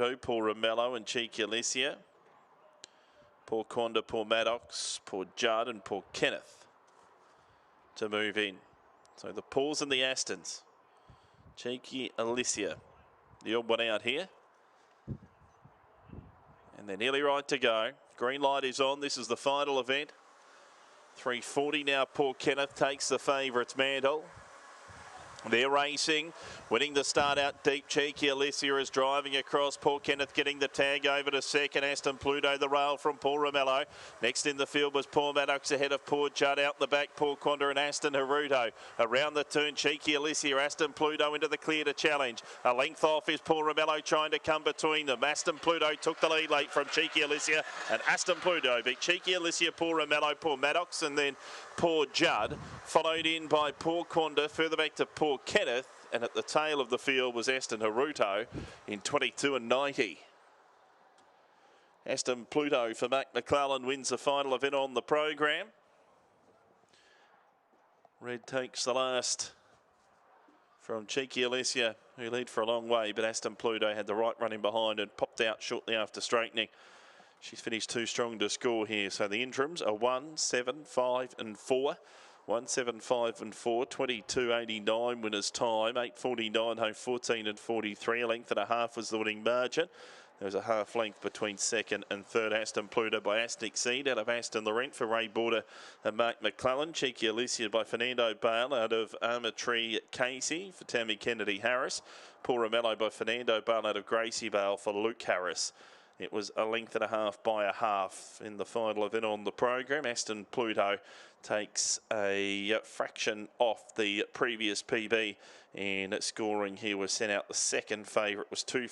Paul Romello and Cheeky Alicia. Poor Quanda, poor Maddox, poor Judd and poor Kenneth to move in. So the Pauls and the Astons. Cheeky Alicia, the odd one out here. And they're nearly right to go. Green light is on. This is the final event. 3:40 now. Poor Kenneth takes the favourites mantle. They're racing, winning the start out deep. Cheeky Alicia is driving across. Poor Kenneth getting the tag over to second. Aston Pluto, the rail from Paul Romello. Next in the field was Paul Maddox ahead of Poor Judd. Out the back, Paul Quanda and Aston Haruto. Around the turn, Cheeky Alicia, Aston Pluto into the clear to challenge. A length off is Paul Romello trying to come between them. Aston Pluto took the lead late from Cheeky Alicia, and Aston Pluto beat Cheeky Alicia, Paul Romello, Paul Maddox, and then Poor Judd, followed in by Poor Quanda, further back to Poor Kenneth, and at the tail of the field was Aston Haruto in 22 and 90. Aston Pluto for Mac McClellan wins the final event on the program. Red takes the last from Cheeky Alicia, who led for a long way, but Aston Pluto had the right running behind and popped out shortly after straightening. She's finished too strong to score here. So the interims are 1, 7, 5 and 4. 1, 7, 5 and 4. 22.89 winners time. 8.49 home 14 and 43. A length and a half was the winning margin. There was a half length between second and third. Aston Pluto by Aston Exceed out of Aston Laurent for Ray Border and Mark McClellan. Cheeky Alicia by Fernando Bale out of Armatree Casey for Tammy Kennedy Harris. Paul Romello by Fernando Bale out of Gracie Bale for Luke Harris. It was a length and a half by a half in the final event on the program. Aston Pluto takes a fraction off the previous PB, and scoring here was sent out. The second favourite was 250.